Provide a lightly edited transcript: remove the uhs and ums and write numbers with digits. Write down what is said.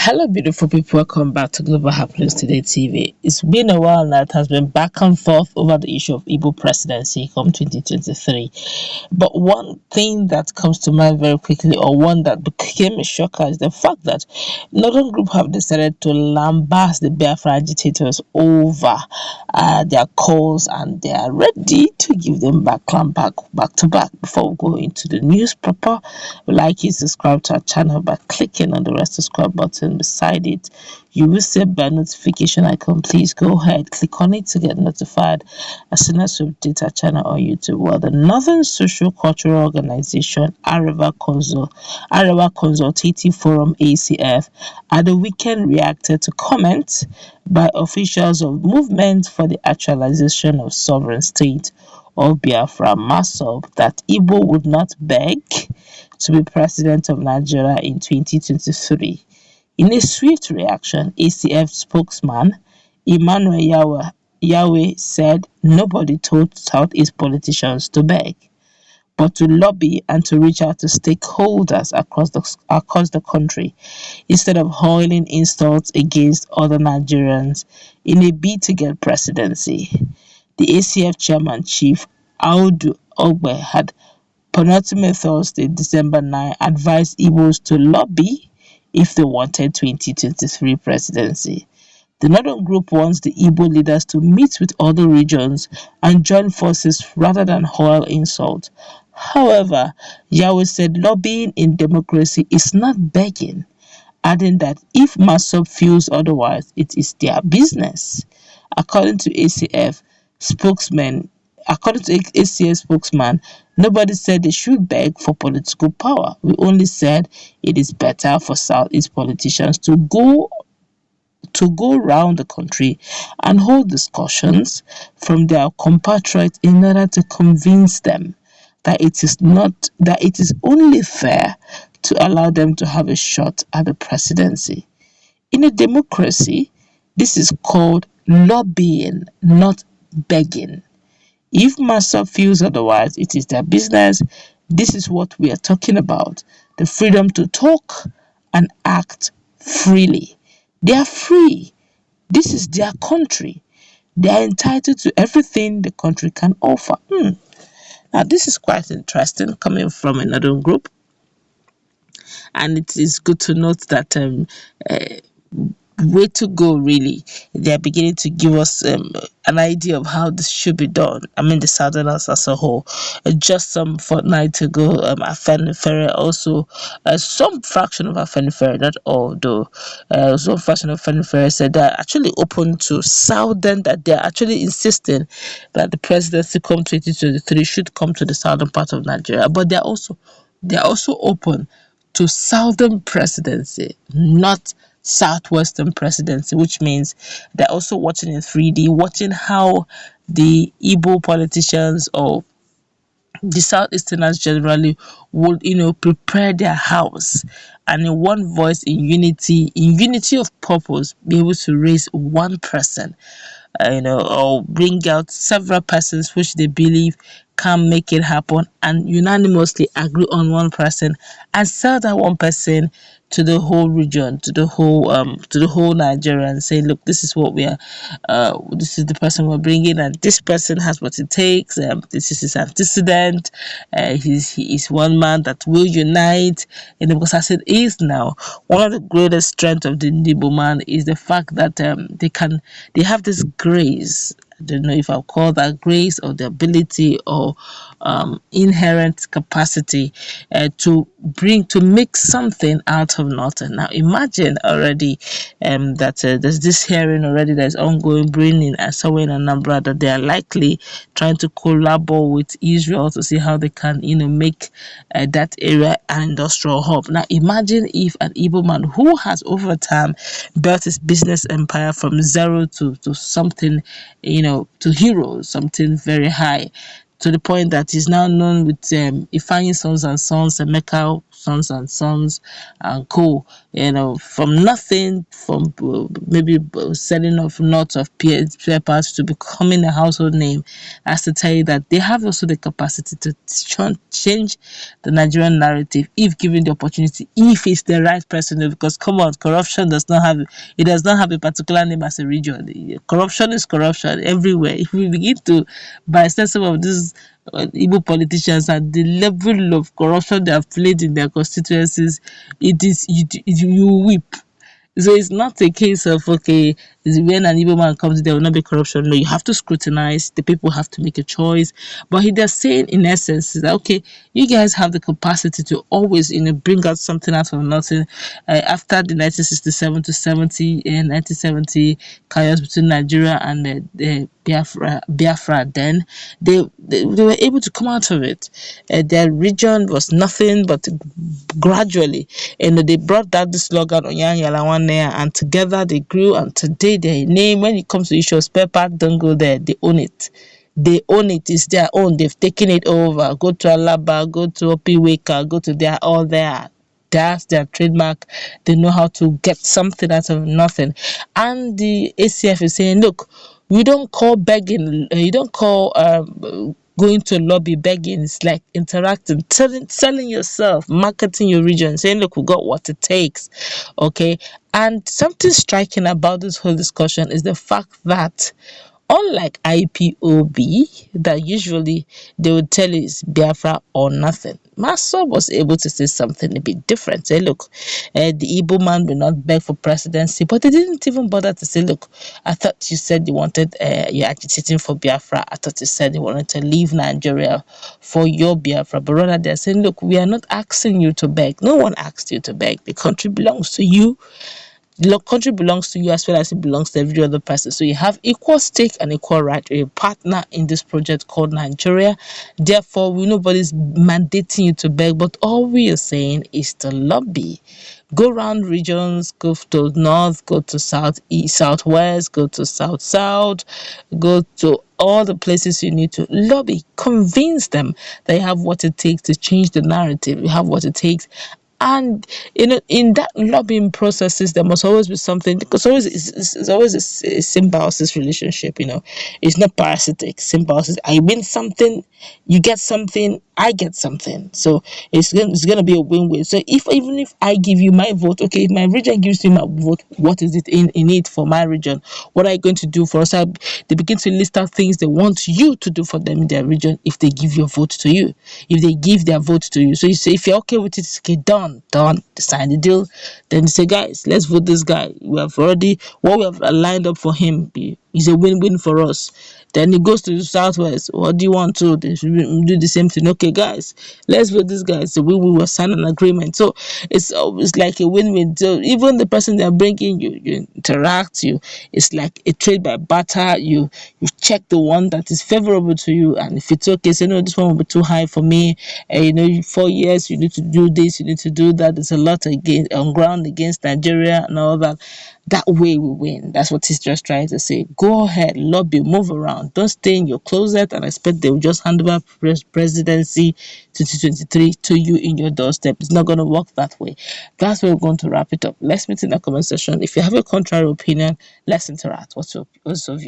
Hello, beautiful people. Welcome back to Global Happenings Today TV. It's been a while now. It has been back and forth over the issue of Igbo presidency come 2023. But one thing that comes to mind very quickly, or one that became a shocker, is the fact that Northern Group have decided to lambast the Biafra agitators over their calls, and they are ready to give them back to back. Before we go into the news proper, we'd like you to subscribe to our channel by clicking on the red subscribe button beside it. You will see a bell notification icon. Please go ahead, click on it to get notified as soon as we update our channel on YouTube. Well, the Northern Social Cultural Organization Arewa Consultative Forum (ACF) at the weekend reacted to comments by officials of Movement for the Actualization of Sovereign State of Biafra (MASSOB) that Igbo would not beg to be president of Nigeria in 2023. In a swift reaction, ACF spokesman Emmanuel Yahweh said nobody told Southeast politicians to beg, but to lobby and to reach out to stakeholders across the country instead of hurling insults against other Nigerians in a bid to get presidency. The ACF chairman, Chief Audu Ogbe, had penultimate Thursday, December 9, advised Igbos to lobby if they wanted 2023 presidency. The Northern Group wants the Igbo leaders to meet with other regions and join forces rather than hurl insult. However, Yahweh said lobbying in democracy is not begging, adding that if MASSOB feels otherwise, it is their business. According to ACF spokesman, nobody said they should beg for political power. We only said it is better for Southeast politicians to go around the country and hold discussions from their compatriots in order to convince them that it is only fair to allow them to have a shot at the presidency. In a democracy, this is called lobbying, not begging. If MASSOB feels otherwise, it is their business. This is what we are talking about: the freedom to talk and act freely. They are free. This is their country. They are entitled to everything the country can offer. Now, this is quite interesting coming from another group, and it is good to note that way to go, really. They are beginning to give us an idea of how this should be done. I mean, the Southerners as a whole. Just some fortnight ago, Afenifere also, some fraction of Afenifere, not all though, some fraction of Afenifere said they're actually open to Southern, that they're actually insisting that the presidency come 2023 should come to the southern part of Nigeria, but they're also open to Southern presidency, not Southwestern presidency, which means they're also watching in 3D, watching how the Igbo politicians or the Southeasterners generally would, prepare their house and in one voice, in unity of purpose, be able to raise one person, or bring out several persons which they believe can make it happen, and unanimously agree on one person and sell that one person to the whole region, to the whole Nigeria, and say, look, this is what we are, this is the person we're bringing, and this person has what it takes. This is his antecedent. He is one man that will unite. Because as it is now, one of the greatest strengths of the Igbo man is the fact that they have this grace. I don't know if I'll call that grace or the ability or inherent capacity to make something out of nothing. Now imagine already that there's this hearing already that's ongoing, bringing somewhere in Anambra, that they are likely trying to collaborate with Israel to see how they can make that area an industrial hub. Now imagine if an Igbo man who has over time built his business empire from zero to something, to heroes, something very high, to the point that he's now known with Ifeanyi Sons and Sons, Emeka sons and sons and co. From nothing, from maybe selling of lots of spare parts to becoming a household name. That's to tell you that they have also the capacity to change the Nigerian narrative if given the opportunity, if it's the right person. Because come on, corruption does not have a particular name as a region. Corruption is corruption everywhere. If we begin to by some of these Igbo politicians and the level of corruption they have played in their constituencies, it is you weep. So it's not a case of okay, when an Igbo man comes, there will not be corruption. No, you have to scrutinize. The people have to make a choice. But they're saying in essence is that okay, you guys have the capacity to always bring out something out of nothing. After the 1967 to 70 and 1970 chaos between Nigeria and the Biafra, then they were able to come out of it. Their region was nothing but gradually, they brought that the slogan Onyanyala one there, and together they grew, and today their name, when it comes to issue of spare part, don't go there. They own it. They own it. It's their own. They've taken it over. Go to Alaba, go to Opiweka, go to they're all there. That's their trademark. They know how to get something out of nothing. And the ACF is saying, look, we don't call begging, you don't call going to lobby begging. It's like interacting, selling yourself, marketing your region, saying, look, we got what it takes. Okay. And something striking about this whole discussion is the fact that unlike IPOB, that usually they would tell you it's Biafra or nothing, MASSOB was able to say something a bit different. Say, look, the Igbo man will not beg for presidency, but they didn't even bother to say, look, I thought you said you wanted, you're agitating for Biafra. I thought you said you wanted to leave Nigeria for your Biafra. But rather they're saying, look, we are not asking you to beg. No one asked you to beg. The country belongs to you. The country belongs to you as well as it belongs to every other person. So you have equal stake and equal right. You're a partner in this project called Nigeria. Therefore, nobody's mandating you to beg, but all we are saying is to lobby. Go around regions, go to north, go to south, east, southwest, go to south, go to all the places you need to lobby. Convince them that you have what it takes to change the narrative. You have what it takes. And in that lobbying processes, there must always be something, because it's always a symbiosis relationship. It's not parasitic. Symbiosis. I win something, you get something, I get something. So it's gonna be a win-win. So even if I give you my vote, okay, if my region gives you my vote, what is it in it for my region? What are you going to do for us? They begin to list out things they want you to do for them in their region if they give your vote to you, if they give their vote to you. So you say, if you're okay with it, it's okay, done, sign the deal. Then you say, guys, let's vote this guy. We have already, what we have lined up for him is a win-win for us. Then he goes to the southwest. What do you want to? They should do the same thing. Okay, guys, let's vote this guy. So we will sign an agreement. So it's always like a win-win. So even the person they're bringing, you interact. It's like a trade by barter. You check the one that is favorable to you, and if it's okay, say no, this one will be too high for me. 4 years you need to do this, you need to do that. There's a lot on ground against Nigeria and all that. That way we win. That's what he's just trying to say. Go ahead, lobby, move around. Don't stay in your closet and expect they will just hand over presidency 2023 to you in your doorstep. It's not going to work that way. That's where we're going to wrap it up. Let's meet in the comment section. If you have a contrary opinion, let's interact. What's your view?